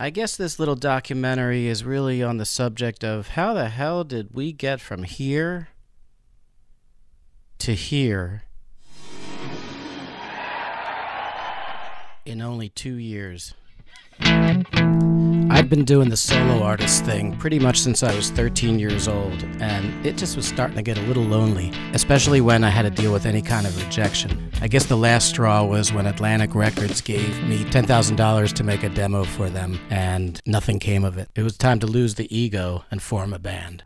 I guess this little documentary is really on the subject of how the hell did we get from here to here in only 2 years. I'd been doing the solo artist thing pretty much since I was 13 years old, and it just was starting to get a little lonely, especially when I had to deal with any kind of rejection. I guess the last straw was when Atlantic Records gave me $10,000 to make a demo for them, and nothing came of it. It was time to lose the ego and form a band.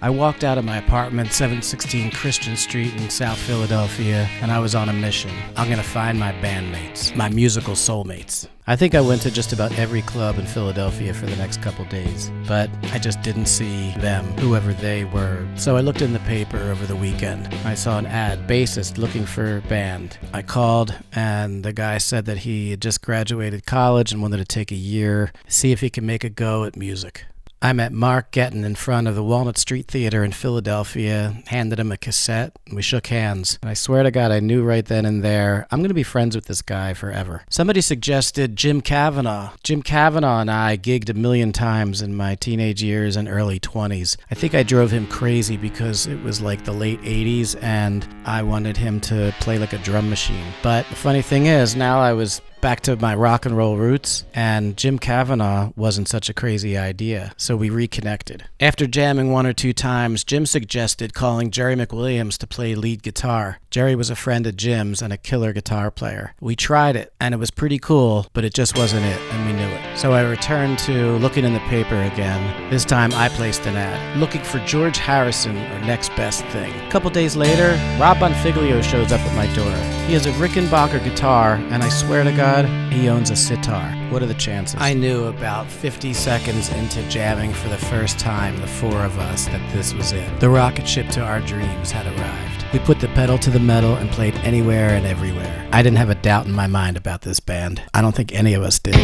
I walked out of my apartment, 716 Christian Street in South Philadelphia, and I was on a mission. I'm gonna find my bandmates, my musical soulmates. I think I went to just about every club in Philadelphia for the next couple days, but I just didn't see them, whoever they were. So I looked in the paper over the weekend. I saw an ad, bassist looking for band. I called, and the guy said that he had just graduated college and wanted to take a year, see if he could make a go at music. I met Mark Gettin in front of the Walnut Street Theater in Philadelphia, handed him a cassette, and we shook hands. And I swear to God, I knew right then and there, I'm going to be friends with this guy forever. Somebody suggested Jim Cavanaugh. Jim Cavanaugh and I gigged 1,000,000 times in my teenage years and early 20s. I think I drove him crazy because it was like the late 80s, and I wanted him to play like a drum machine. But the funny thing is, now I was back to my rock and roll roots, and Jim Cavanaugh wasn't such a crazy idea, so we reconnected. After jamming 1 or 2 times, Jim suggested calling Jerry McWilliams to play lead guitar. Jerry was a friend of Jim's and a killer guitar player. We tried it, and it was pretty cool, but it just wasn't it, and we knew it. So I returned to looking in the paper again. This time I placed an ad, looking for George Harrison or Next Best Thing. A couple days later, Rob Bonfiglio shows up at my door. He has a Rickenbacker guitar, and I swear to God, he owns a sitar. What are the chances? I knew about 50 seconds into jamming for the first time, the 4 of us, that this was it. The rocket ship to our dreams had arrived. We put the pedal to the metal and played anywhere and everywhere. I didn't have a doubt in my mind about this band. I don't think any of us did.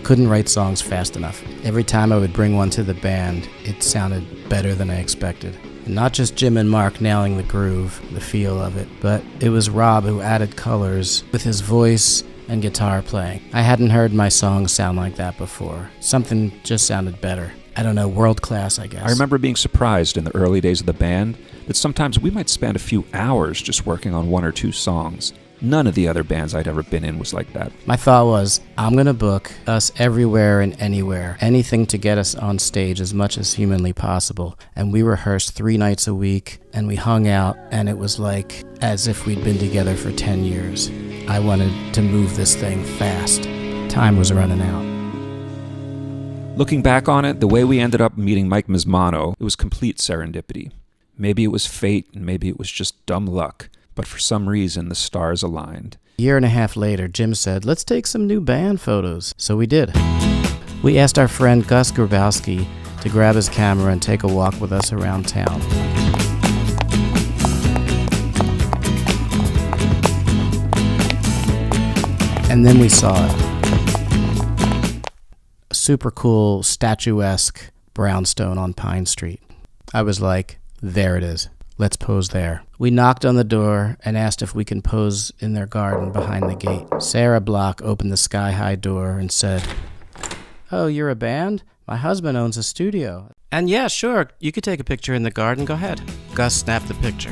Couldn't write songs fast enough. Every time I would bring one to the band, it sounded better than I expected. And not just Jim and Mark nailing the groove, the feel of it, but it was Rob who added colors with his voice and guitar playing. I hadn't heard my songs sound like that before. Something just sounded better. I don't know, world class, I guess. I remember being surprised in the early days of the band that sometimes we might spend a few hours just working on 1 or 2 songs. None of the other bands I'd ever been in was like that. My thought was, I'm going to book us everywhere and anywhere, anything to get us on stage as much as humanly possible. And we rehearsed 3 nights a week, and we hung out, and it was like as if we'd been together for 10 years. I wanted to move this thing fast. Time was running out. Looking back on it, the way we ended up meeting Mike Mismano, it was complete serendipity. Maybe it was fate, and maybe it was just dumb luck. But for some reason, the stars aligned. A year and a half later, Jim said, let's take some new band photos. So we did. We asked our friend Gus Grabowski to grab his camera and take a walk with us around town. And then we saw it. A super cool, statuesque brownstone on Pine Street. I was like, there it is. Let's pose there. We knocked on the door and asked if we can pose in their garden behind the gate. Sarah Block opened the sky-high door and said, oh, you're a band? My husband owns a studio. And yeah, sure, you could take a picture in the garden. Go ahead. Gus snapped the picture.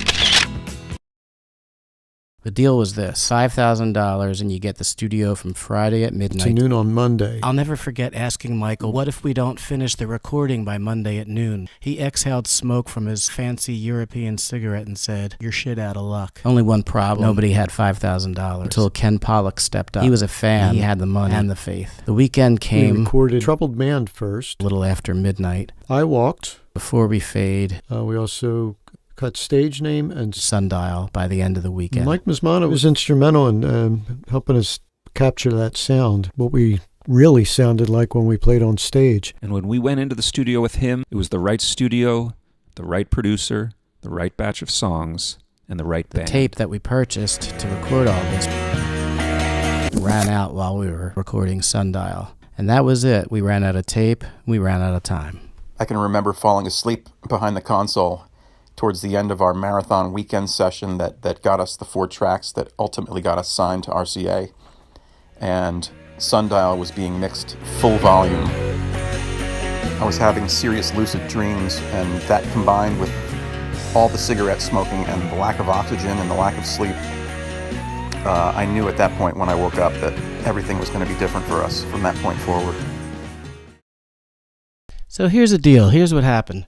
The deal was this, $5,000 and you get the studio from Friday at midnight to noon on Monday. I'll never forget asking Michael, what if we don't finish the recording by Monday at noon? He exhaled smoke from his fancy European cigarette and said, you're shit out of luck. Only one problem, nobody had $5,000 until Ken Pollock stepped up. He was a fan, he had the money and the faith. The weekend came. We recorded Troubled Man first. A little after midnight. I walked. Before we fade. We also cut stage name and sundial by the end of the weekend. Mike Mismano was instrumental in helping us capture that sound, what we really sounded like when we played on stage. And when we went into the studio with him, it was the right studio, the right producer, the right batch of songs, and the right band. The tape that we purchased to record all this. ran out while we were recording Sundial. And that was it. We ran out of tape. We ran out of time. I can remember falling asleep behind the console towards the end of our marathon weekend session that got us the 4 tracks that ultimately got us signed to RCA. And Sundial was being mixed full volume. I was having serious lucid dreams, and that combined with all the cigarette smoking and the lack of oxygen and the lack of sleep, I knew at that point when I woke up that everything was going to be different for us from that point forward. So here's the deal. Here's what happened.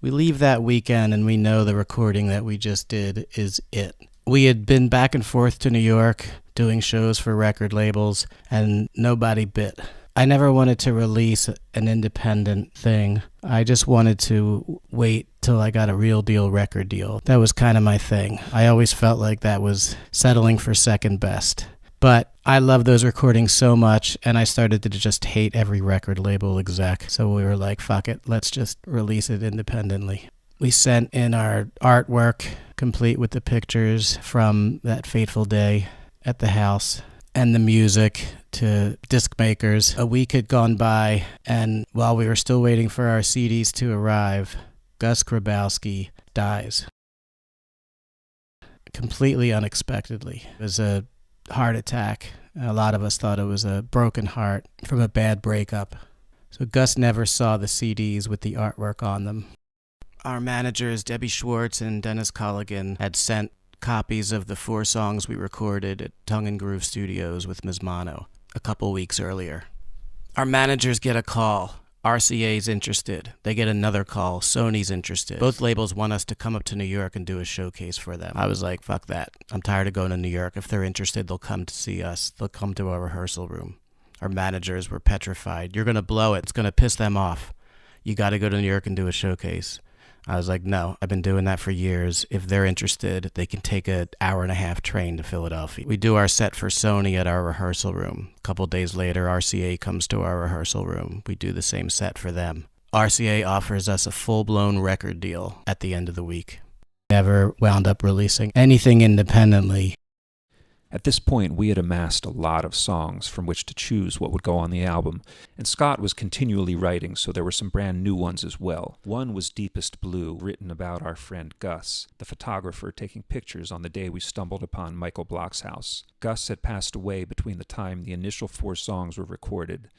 We leave that weekend and we know the recording that we just did is it. We had been back and forth to New York doing shows for record labels and nobody bit. I never wanted to release an independent thing. I just wanted to wait till I got a real deal record deal. That was kind of my thing. I always felt like that was settling for second best. But I love those recordings so much, and I started to just hate every record label exec. So we were like, fuck it, let's just release it independently. We sent in our artwork, complete with the pictures from that fateful day at the house, and the music to disc makers. A week had gone by, and while we were still waiting for our CDs to arrive, Gus Grabowski dies. Completely unexpectedly. It was a heart attack. A lot of us thought it was a broken heart from a bad breakup. So Gus never saw the CDs with the artwork on them. Our managers, Debbie Schwartz and Dennis Colligan, had sent copies of the 4 songs we recorded at Tongue and Groove Studios with Ms. Mono a couple weeks earlier. Our managers get a call. RCA's interested. They get another call. Sony's interested. Both labels want us to come up to New York and do a showcase for them. I was like, fuck that. I'm tired of going to New York. If they're interested, they'll come to see us. They'll come to our rehearsal room. Our managers were petrified. You're going to blow it. It's going to piss them off. You got to go to New York and do a showcase. I was like, no, I've been doing that for years. If they're interested, they can take an hour-and-a-half train to Philadelphia. We do our set for Sony at our rehearsal room. A couple days later, RCA comes to our rehearsal room. We do the same set for them. RCA offers us a full-blown record deal at the end of the week. Never wound up releasing anything independently. At this point, we had amassed a lot of songs from which to choose what would go on the album, and Scott was continually writing, so there were some brand new ones as well. One was Deepest Blue, written about our friend Gus, the photographer taking pictures on the day we stumbled upon Michael Block's house. Gus had passed away between the time the initial 4 songs were recorded.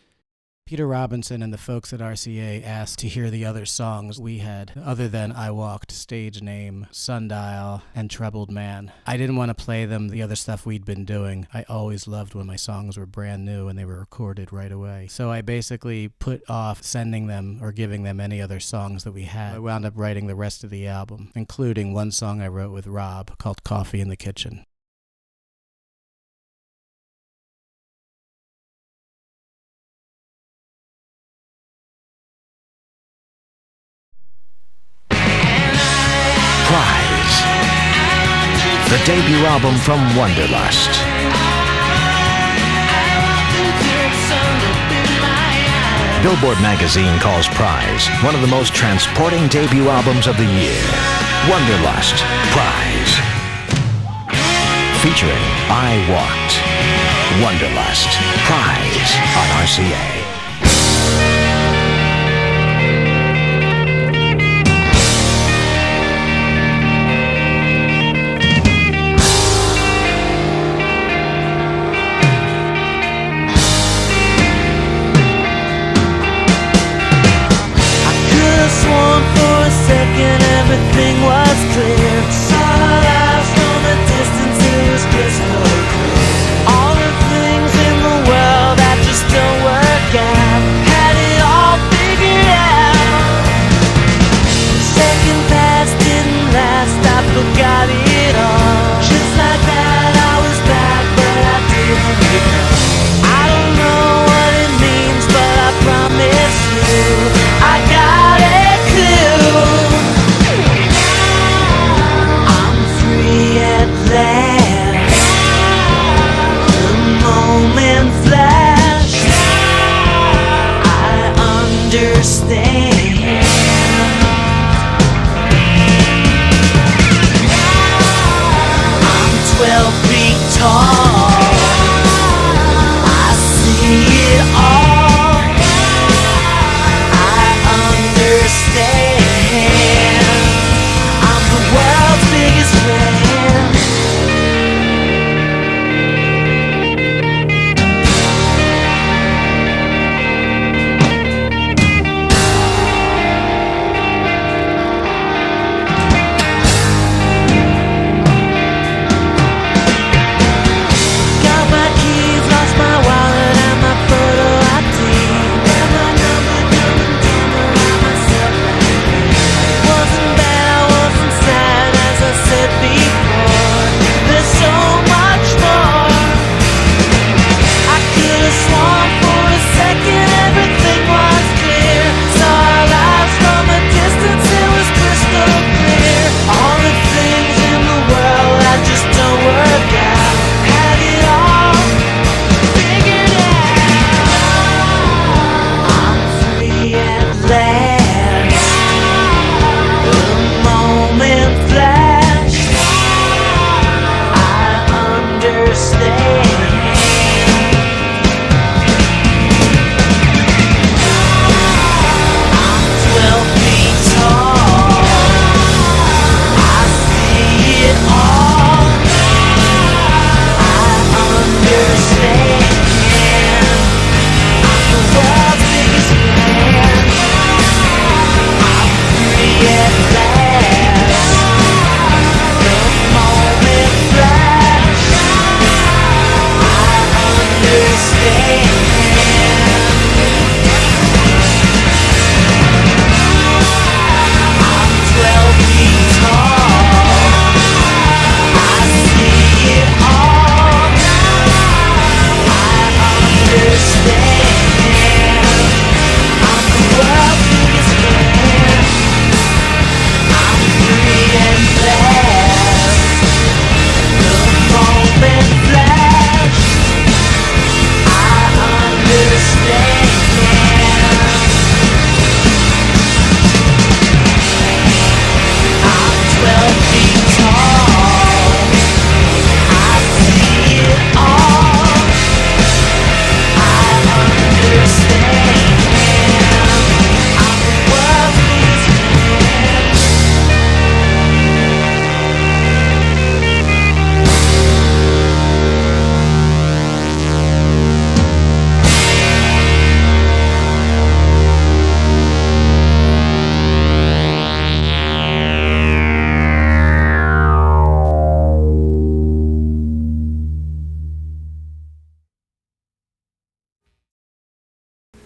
Peter Robinson and the folks at RCA asked to hear the other songs we had, other than I Walked, Stage Name, Sundial, and Troubled Man. I didn't want to play them the other stuff we'd been doing. I always loved when my songs were brand new and they were recorded right away. So I basically put off sending them or giving them any other songs that we had. I wound up writing the rest of the album, including one song I wrote with Rob called Coffee in the Kitchen. Prize, the debut album from Wanderlust. Billboard magazine calls Prize one of the most transporting debut albums of the year. Wanderlust, Prize. Featuring I Walked. Wanderlust, Prize on RCA. Everything was clear. Saw lights from a distance, it was crystal clear. All the things in the world that just don't work out, had it all figured out. Second pass didn't last, I forgot it all. Just like that, I was back, but I didn't know. I don't know what it means, but I promise you, I got a clue.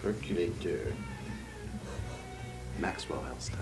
Percolator. Maxwell Hellstein.